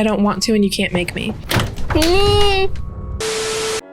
I don't want to and you can't make me.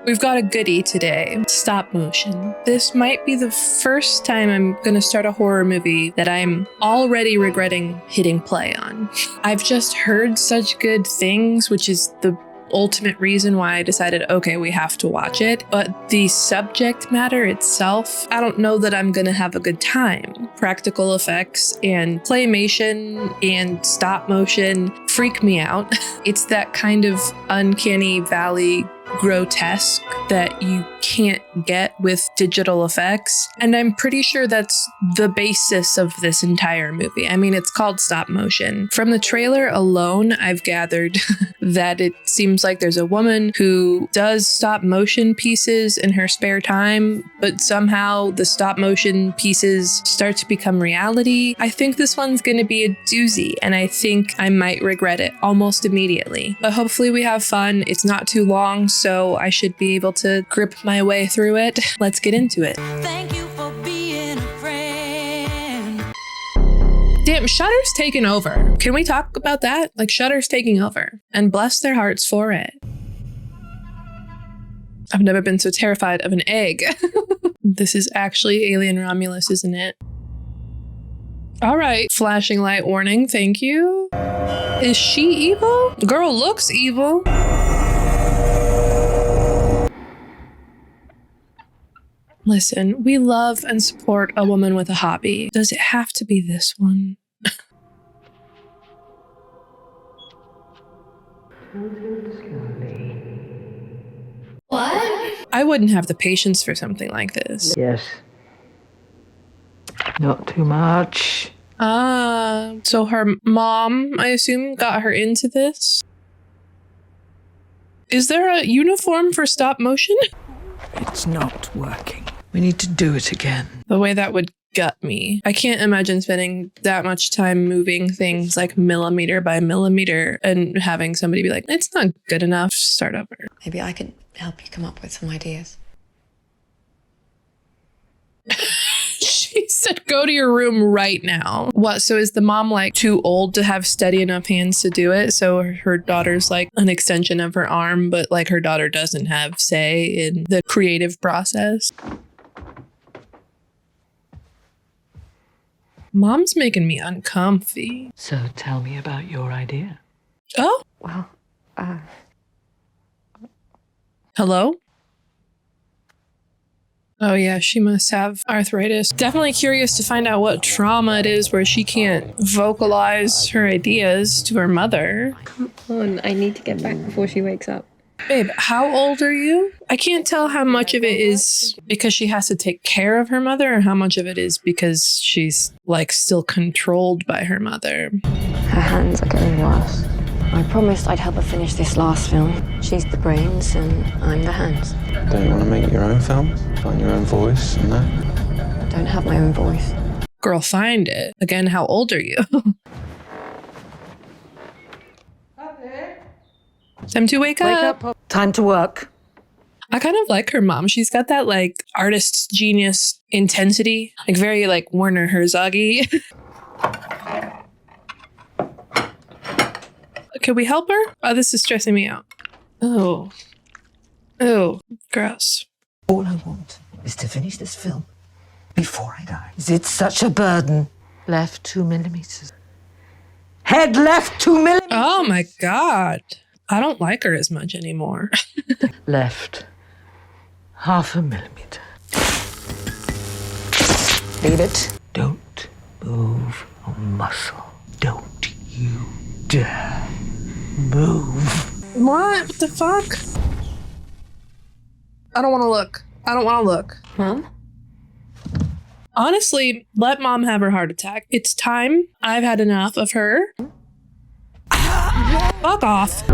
We've got a goodie today, stop motion. This might be the first time I'm gonna start a horror movie that I'm already regretting hitting play on. I've just heard such good things, which is the ultimate reason why I decided, okay, we have to watch it. But the subject matter itself, I don't know that I'm gonna have a good time. Practical effects and claymation and stop motion freak me out. It's that kind of uncanny valley grotesque that you can't get with digital effects. And I'm pretty sure that's the basis of this entire movie. I mean, it's called stop motion. From the trailer alone, I've gathered that it seems like there's a woman who does stop motion pieces in her spare time, but somehow the stop motion pieces start to become reality. I think this one's going to be a doozy, and I think I might regret it almost immediately. But hopefully we have fun. It's not too long, so I should be able to grip my way through it. Let's get into it. Thank you for being a friend. Damn, Shudder's taken over. Can we talk about that? Like, Shudder's taking over, and bless their hearts for it. I've never been so terrified of an egg. This is actually Alien Romulus, isn't it? All right, flashing light warning, thank you. Is she evil? The girl looks evil. Listen, we love and support a woman with a hobby. Does it have to be this one? What? I wouldn't have the patience for something like this. Yes. Not too much. So her mom, I assume, got her into this? Is there a uniform for stop motion? It's not working. We need to do it again. The way that would gut me. I can't imagine spending that much time moving things like millimeter by millimeter and having somebody be like, it's not good enough, start over. Maybe I could help you come up with some ideas. She said, go to your room right now. What, so is the mom like too old to have steady enough hands to do it? So her daughter's like an extension of her arm, but like her daughter doesn't have say in the creative process. Mom's making me uncomfy. So tell me about your idea. Oh, Well, hello? Oh yeah, she must have arthritis. Definitely curious to find out what trauma it is where she can't vocalize her ideas to her mother. Come on, I need to get back before she wakes up. Babe, how old are you? I can't tell how much of it is because she has to take care of her mother and how much of it is because she's like still controlled by her mother. her hands are getting worse. I promised I'd help her finish this last film. She's the brains and I'm the hands. Don't you want to make your own film? Find your own voice and that? I don't have my own voice. Girl, find it. Again, how old are you? Time to wake up. Time to work. I kind of like her mom. She's got that like artist genius intensity, like very like Werner Herzog-y. Can we help her? Oh, this is stressing me out. Oh. Oh, gross. All I want is to finish this film before I die. Is it such a burden? Left 2 millimeters. Head left 2 millimeters. Oh my God. I don't like her as much anymore. Left 0.5 millimeter. Leave it. Don't move a muscle. Don't you dare move. What the fuck? I don't want to look. I don't want to look. Mom? Honestly, let mom have her heart attack. It's time. I've had enough of her. Fuck off.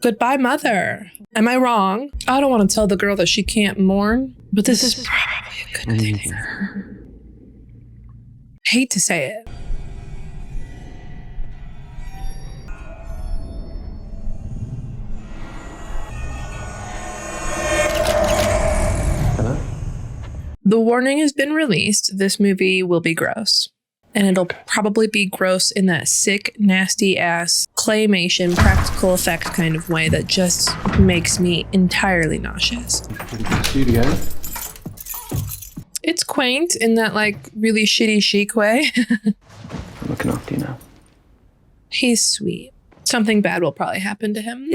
Goodbye, mother. Am I wrong? I don't want to tell the girl that she can't mourn, but this is probably a good thing for her. Hate to say it. Hello? The warning has been released. This movie will be gross. And it'll probably be gross in that sick, nasty ass claymation practical effect kind of way that just makes me entirely nauseous. Pretty good studio. It's quaint in that like really shitty chic way. I'm looking after you now. He's sweet. Something bad will probably happen to him.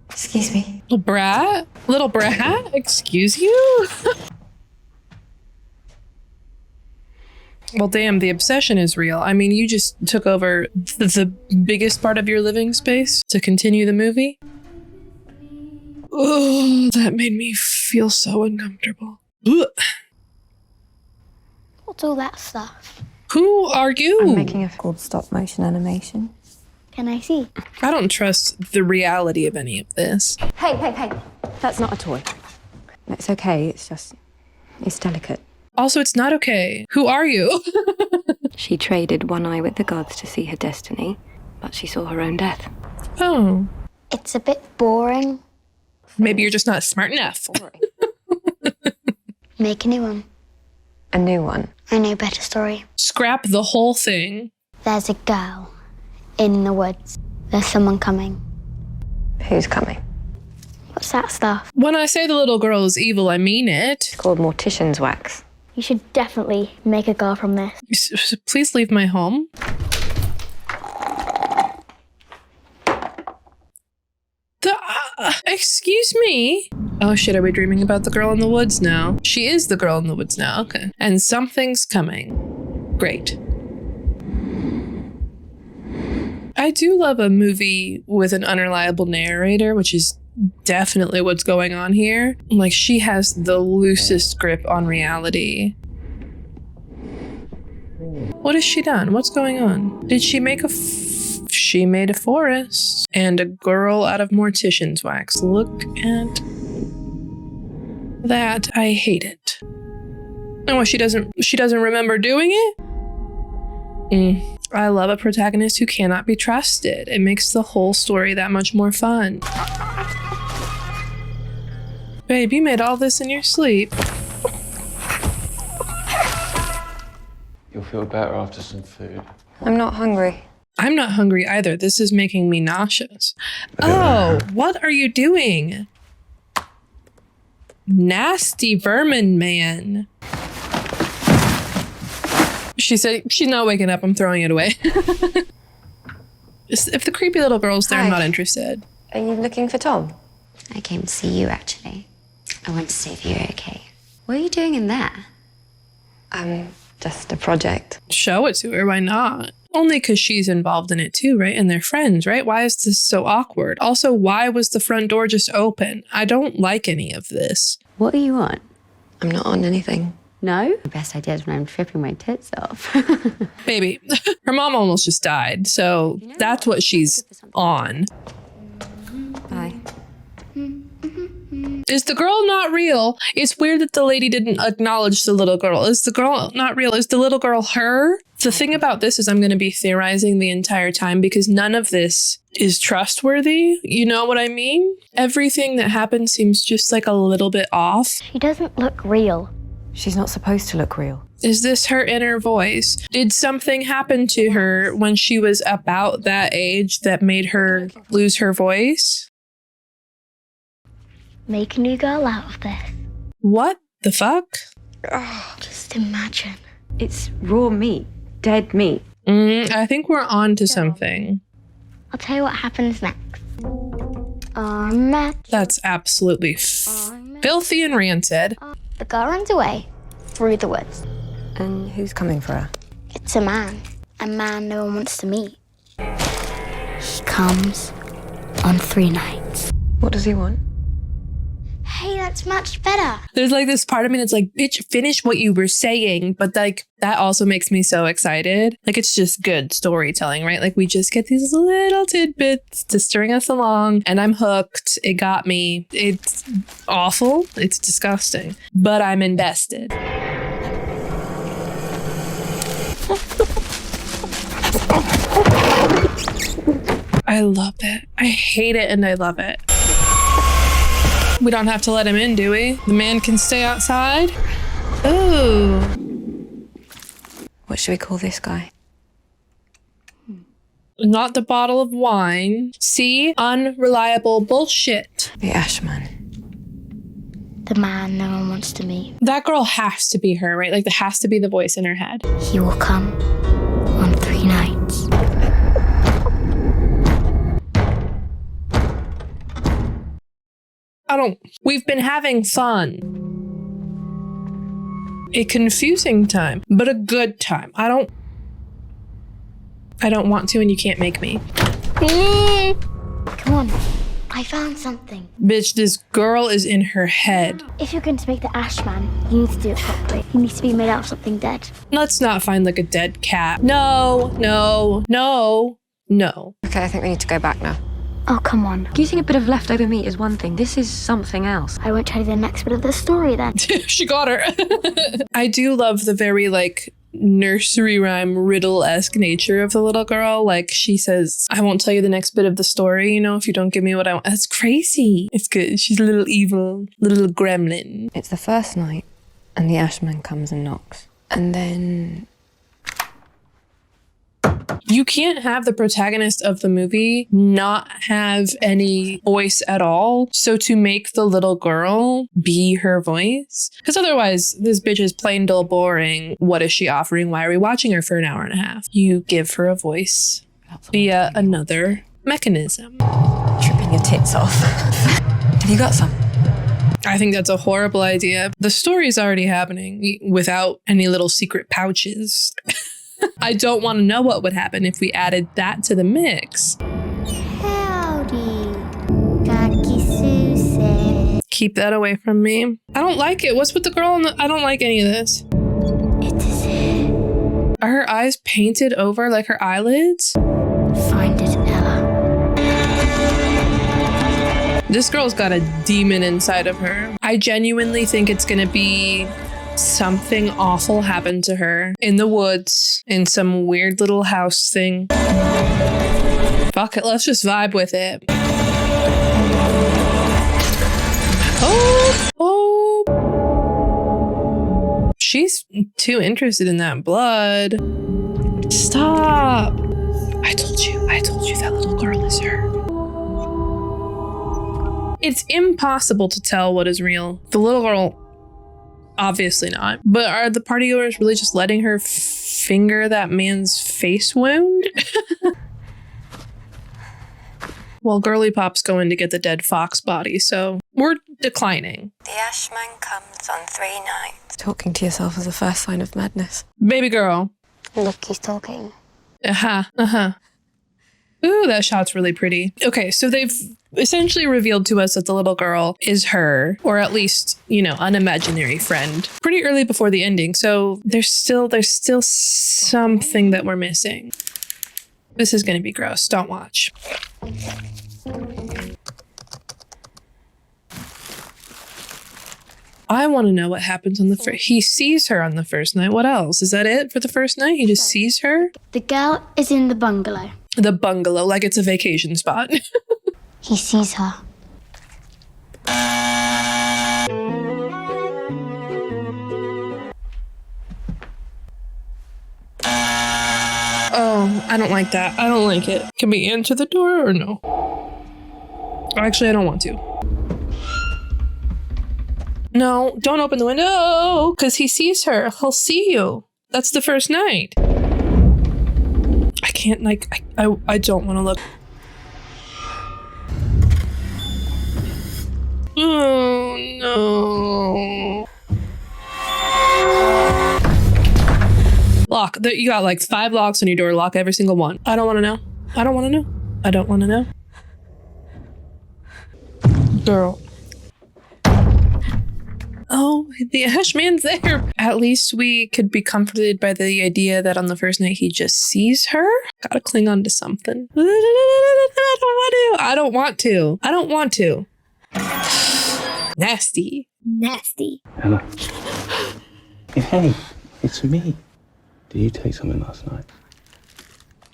Excuse me. Little brat? Little brat? Excuse you? Well, damn, the obsession is real. I mean, you just took over the biggest part of your living space to continue the movie. Oh, that made me feel so uncomfortable. Ugh. What's all that stuff? Who are you? I'm making a called stop-motion animation. Can I see? I don't trust the reality of any of this. Hey, hey, hey. That's not a toy. It's okay. It's delicate. Also, it's not okay. Who are you? She traded one eye with the gods to see her destiny, but she saw her own death. Oh, It's a bit boring. maybe you're just not smart enough. Make a new one. A new one. I know a better story. Scrap the whole thing. There's a girl in the woods. There's someone coming. Who's coming? What's that stuff? When I say the little girl is evil, I mean it. It's called mortician's wax. You should definitely make a girl from this. Please leave my home. Excuse me? Oh shit, are we dreaming about the girl in the woods now? She is the girl in the woods now, okay. And something's coming. Great. I do love a movie with an unreliable narrator, which is definitely what's going on here. Like, she has the loosest grip on reality. What has she done? What's going on? Did she make she made a forest and a girl out of mortician's wax. Look at that. I hate it. And what, she doesn't remember doing it? I love a protagonist who cannot be trusted. It makes the whole story that much more fun. Babe, you made all this in your sleep. You'll feel better after some food. I'm not hungry. I'm not hungry either. This is making me nauseous. Oh, what are you doing? Nasty vermin man. She said she's not waking up. I'm throwing it away. If the creepy little girl's there, I'm Hi. not interested. Are you looking for Tom? I came to see you, actually. I want to see if you're okay. What are you doing in there? Just a project. Show it to her. Why not? Only because she's involved in it too, right? And they're friends, right? Why is this so awkward? Also, why was the front door just open? I don't like any of this. What are you on? I'm not on anything. No? The best idea is when I'm tripping my tits off. Baby, her mom almost just died, so that's what she's on. Bye. Is the girl not real? It's weird that the lady didn't acknowledge the little girl. Is the girl not real? Is the little girl her? The thing about this is I'm going to be theorizing the entire time because none of this is trustworthy. You know what I mean? Everything that happens seems just like a little bit off. She doesn't look real. She's not supposed to look real. Is this her inner voice? Did something happen to her when she was about that age that made her lose her voice? Make a new girl out of this. What the fuck? Just imagine. It's raw meat. Dead meat. I think we're on to something. I'll tell you what happens next. Match. That's absolutely filthy and rancid. The girl runs away through the woods. And who's coming for her? It's a man no one wants to meet. He comes on 3 nights. What does he want? Hey, that's much better. There's like this part of me that's like, bitch, finish what you were saying. But like, that also makes me so excited. Like, it's just good storytelling, right? Like, we just get these little tidbits to string us along and I'm hooked. It got me. It's awful. It's disgusting. But I'm invested. I love it. I hate it and I love it. We don't have to let him in, do we? The man can stay outside? Ooh. What should we call this guy? Not the bottle of wine. See? Unreliable bullshit. The Ashman. The man no one wants to meet. That girl has to be her, right? Like, that has to be the voice in her head. He will come on 3 nights. We've been having fun. A confusing time, but a good time. I don't want to, and you can't make me. Come on, I found something. Bitch, this girl is in her head. If you're going to make the Ashman, you need to do it properly. He needs to be made out of something dead. Let's not find like a dead cat. No. Okay, I think we need to go back now. Oh, come on. Using a bit of leftover meat is one thing. This is something else. I won't tell you the next bit of the story then. She got her. I do love the very like nursery rhyme riddle-esque nature of the little girl. Like she says, I won't tell you the next bit of the story, you know, if you don't give me what I want. That's crazy. It's good. She's a little evil, little gremlin. It's the first night, and the Ashman comes and knocks. And then... You can't have the protagonist of the movie not have any voice at all. So to make the little girl be her voice, because otherwise this bitch is plain dull boring. What is she offering? Why are we watching her for an hour and a half? You give her a voice via another mechanism. Tripping your tits off. Have you got some? I think that's a horrible idea. The story's already happening without any little secret pouches. I don't want to know what would happen if we added that to the mix. Howdy, Kaki Susie. Keep that away from me. I don't like it. What's with the girl? I don't like any of this. It is here. Are her eyes painted over like her eyelids? Find it, Ella. This girl's got a demon inside of her. I genuinely think it's gonna be something awful happened to her in the woods in some weird little house thing. Fuck it, let's just vibe with it. Oh, she's too interested in that blood. Stop. I told you that little girl is her. It's impossible to tell what is real. The little girl, obviously not. But are the partygoers really just letting her finger that man's face wound? Well, Girly Pop's going to get the dead fox body, so we're declining. The Ashman comes on 3 nights. Talking to yourself is the first sign of madness. Baby girl. Look, he's talking. Ooh, that shot's really pretty. Okay, so they've essentially revealed to us that the little girl is her, or at least, you know, an imaginary friend, pretty early before the ending. So there's still something that we're missing. This is gonna be gross. Don't watch. I want to know what happens on the first. He sees her on the first night. What else? Is that it for the first night? He just sees her? The girl is in the bungalow. The bungalow, like it's a vacation spot. He sees her. Oh, I don't like that. I don't like it. Can we answer the door or no? Actually, I don't want to. No, don't open the window, because he sees her. He'll see you. That's the first night. I can't, like, I don't want to look. Oh, no. Lock. You got like 5 locks on your door. Lock every single one. I don't want to know. I don't want to know. I don't want to know. Girl. Oh, the Ashman's there. At least we could be comforted by the idea that on the first night he just sees her. Gotta cling on to something. I don't want to. Nasty. Nasty. Ella. Hey, it's me. Did you take something last night?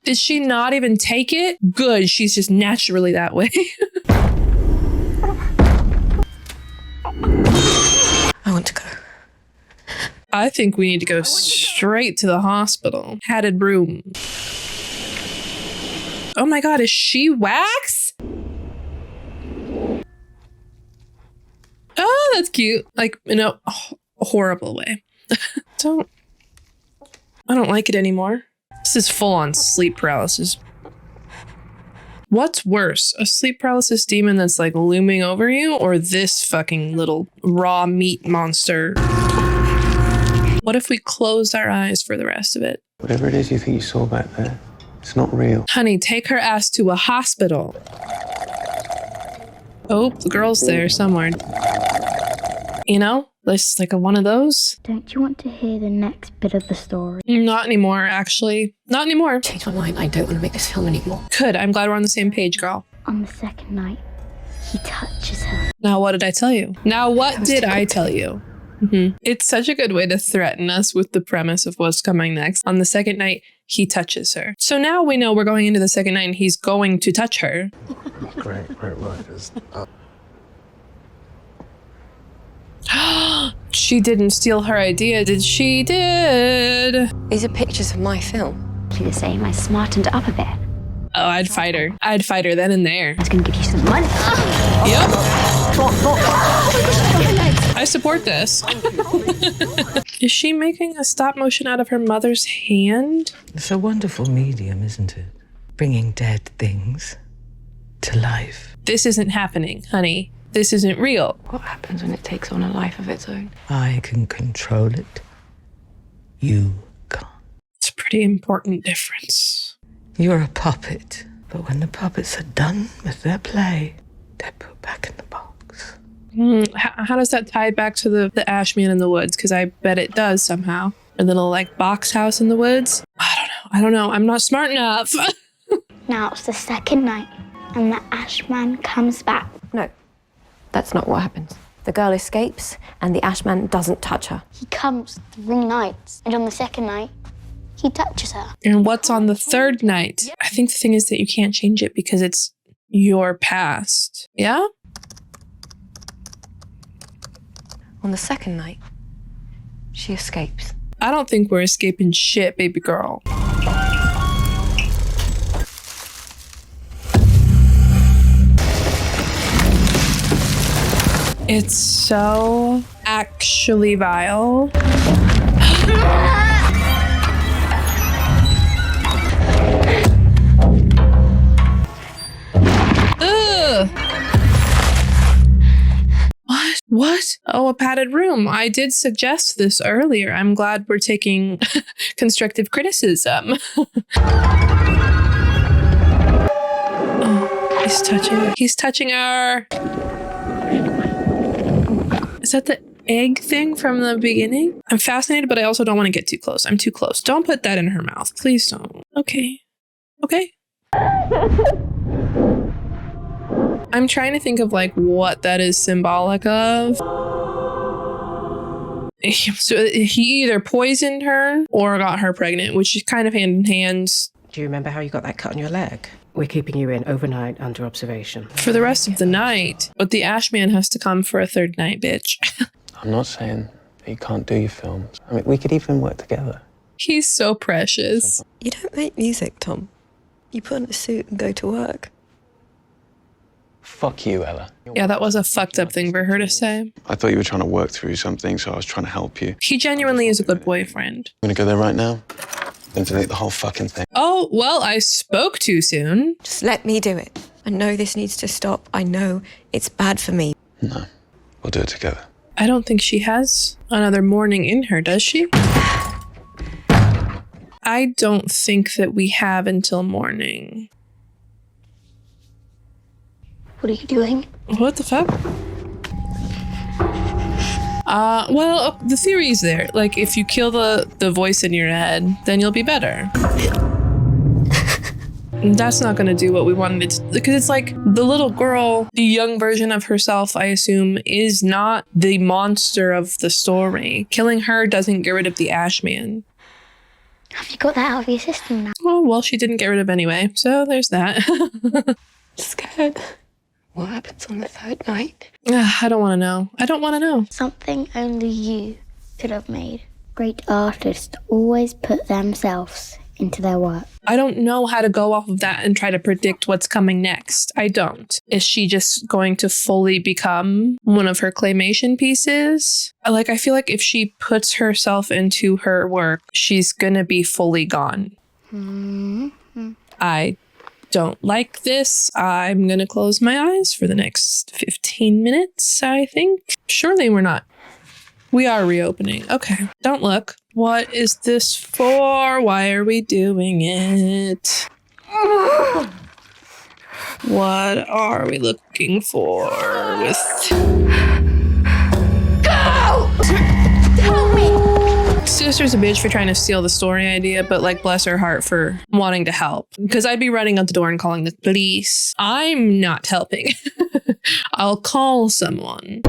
Did she not even take it? Good, she's just naturally that way. I think we need to go straight to the hospital. Padded room. Oh my god, is she wax? Oh, that's cute. Like, in a horrible way. I don't like it anymore. This is full on sleep paralysis. What's worse, a sleep paralysis demon that's like looming over you, or this fucking little raw meat monster? What if we closed our eyes for the rest of it? Whatever it is you think you saw back there, it's not real. Honey, take her ass to a hospital. Oh, the girl's there somewhere. You know, this like one of those. Don't you want to hear the next bit of the story? Not anymore, actually. Not anymore. Change my mind. I don't want to make this film anymore. Good. I'm glad we're on the same page, girl. On the second night, he touches her. Now, what did I tell you? Now, what did I tell you? It's such a good way to threaten us with the premise of what's coming next. On the second night, he touches her. So now we know we're going into the second night and he's going to touch her. Great writers. She didn't steal her idea, did she? Did. These are pictures of my film. Do the same. I smartened up a bit. Oh, I'd fight her. I'd fight her then and there. I was going to give you some money. Yep. I support this. Is she making a stop motion out of her mother's hand? It's a wonderful medium, isn't it? Bringing dead things to life. This isn't happening, honey. This isn't real. What happens when it takes on a life of its own? I can control it. You can't. It's a pretty important difference. You're a puppet, but when the puppets are done with their play, they're put back in the box. How does that tie back to the Ash Man in the woods? Because I bet it does somehow. A little like box house in the woods. I don't know. I'm not smart enough. Now it's the second night, and the Ash Man comes back. No, that's not what happens. The girl escapes, and the Ashman doesn't touch her. He comes 3 nights, and on the second night, he touches her. And what's on the third night? I think the thing is that you can't change it because it's your past. Yeah? On the second night, she escapes. I don't think we're escaping shit, baby girl. It's so actually vile. Ugh. What? Oh, a padded room. I did suggest this earlier. I'm glad we're taking constructive criticism. Oh, he's touching her. He's touching her. Is that the egg thing from the beginning? I'm fascinated, but I also don't want to get too close. I'm too close. Don't put that in her mouth. Please don't. Okay. Okay. I'm trying to think of like what that is symbolic of. So he either poisoned her or got her pregnant, which is kind of hand in hand. Do you remember how you got that cut on your leg? We're keeping you in overnight under observation. For the rest of the night. But the Ash Man has to come for a third night, bitch. I'm not saying that you can't do your films. I mean, we could even work together. He's so precious. You don't make music, Tom. You put on a suit and go to work. Fuck you, Ella. Yeah, that was a fucked up thing for her to say. I thought you were trying to work through something, so I was trying to help you. He genuinely is a good boyfriend. I'm gonna go there right now and delete the whole fucking thing. Oh, well, I spoke too soon. Just let me do it. I know this needs to stop. I know it's bad for me. No, we'll do it together. I don't think she has another morning in her, does she? I don't think that we have until morning. What are you doing? What the fuck? Well, the theory's there. Like, if you kill the voice in your head, then you'll be better. That's not gonna do what we wanted it to, because it's like the little girl, the young version of herself, I assume, is not the monster of the story. Killing her doesn't get rid of the Ash Man. Have you got that out of your system now? Oh, well, she didn't get rid of anyway, so there's that. Scared. What happens on the third night? I don't want to know. I don't want to know. Something only you could have made. Great artists always put themselves into their work. I don't know how to go off of that and try to predict what's coming next. I don't. Is she just going to fully become one of her claymation pieces? Like, I feel like if she puts herself into her work, she's gonna be fully gone. I don't like this. I'm gonna close my eyes for the next 15 minutes, I think. Surely we're not. We are reopening. Okay, don't look. What is this for? Why are we doing it? What are we looking for with... Go! Help me! Sister's a bitch for trying to steal the story idea, but like bless her heart for wanting to help. Because I'd be running out the door and calling the police. I'm not helping. I'll call someone.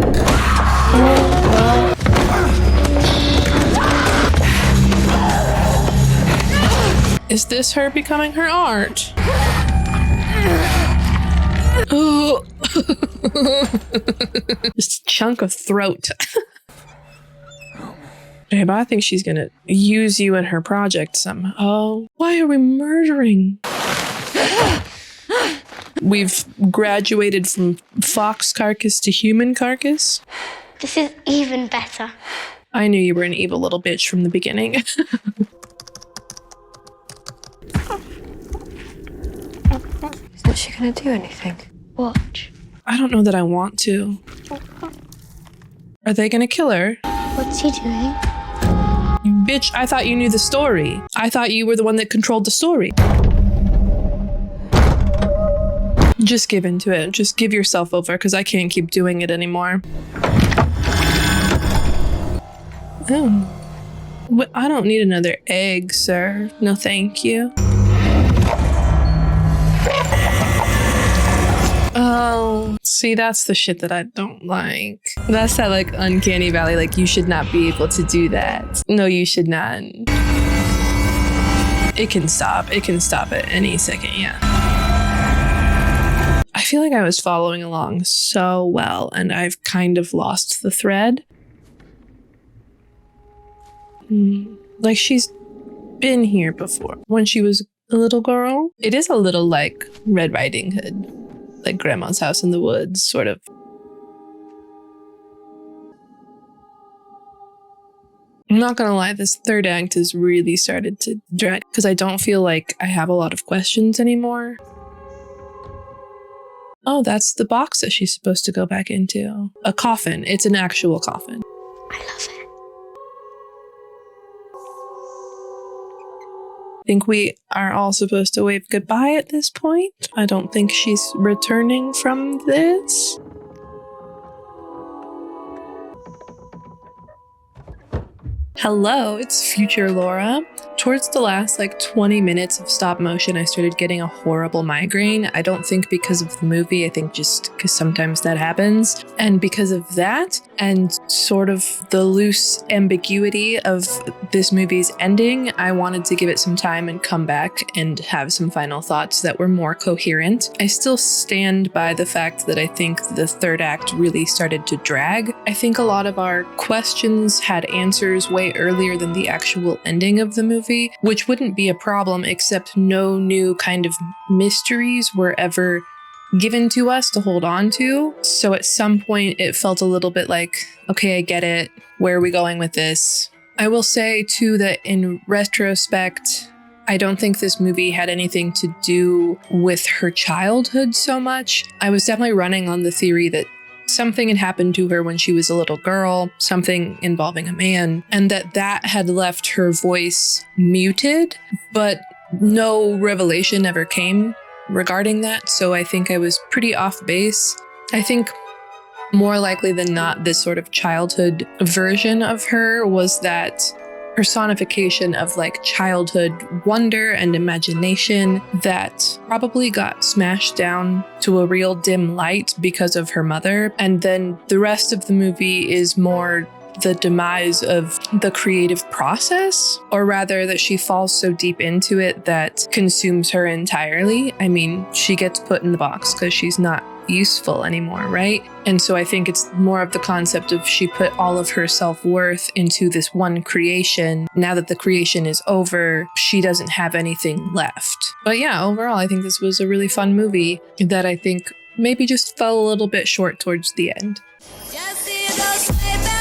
Is this her becoming her art? Oh. Just a chunk of throat. Babe, I think she's gonna use you in her project somehow. Oh, why are we murdering? We've graduated from fox carcass to human carcass. This is even better. I knew you were an evil little bitch from the beginning. Isn't she gonna do anything? Watch. I don't know that I want to. Are they gonna kill her? What's he doing? Bitch, I thought you knew the story. I thought you were the one that controlled the story. Just give into it. Just give yourself over, because I can't keep doing it anymore. Oh. I don't need another egg, sir. No, thank you. Oh, see, that's the shit that I don't like. That's that, like, uncanny valley, like, you should not be able to do that. No, you should not. It can stop. It can stop at any second, yeah. I feel like I was following along so well, and I've kind of lost the thread. Like, she's been here before. When she was a little girl. It is a little like Red Riding Hood. Like Grandma's House in the Woods, sort of. I'm not gonna lie, this third act has really started to drag because I don't feel like I have a lot of questions anymore. Oh, that's the box that she's supposed to go back into. A coffin. It's an actual coffin. I love it. I think we are all supposed to wave goodbye at this point. I don't think she's returning from this. Hello, it's future Laura. Towards the last 20 minutes of stop motion, I started getting a horrible migraine. I don't think because of the movie, I think just because sometimes that happens. And because of that, and sort of the loose ambiguity of this movie's ending, I wanted to give it some time and come back and have some final thoughts that were more coherent. I still stand by the fact that I think the third act really started to drag. I think a lot of our questions had answers way earlier than the actual ending of the movie, which wouldn't be a problem except no new kind of mysteries were ever given to us to hold on to. So at some point it felt a little bit like, okay, I get it. Where are we going with this? I will say too that in retrospect, I don't think this movie had anything to do with her childhood so much. I was definitely running on the theory that something had happened to her when she was a little girl, something involving a man, and that had left her voice muted, but no revelation ever came regarding that, so I think I was pretty off base. I think more likely than not, this sort of childhood version of her was that personification of childhood wonder and imagination that probably got smashed down to a real dim light because of her mother. And then the rest of the movie is more the demise of the creative process, or rather that she falls so deep into it that consumes her entirely. I mean, she gets put in the box because she's not useful anymore, right? And so I think it's more of the concept of she put all of her self-worth into this one creation. Now that the creation is over, she doesn't have anything left. But yeah, overall, I think this was a really fun movie that I think maybe just fell a little bit short towards the end. Just see those sleeping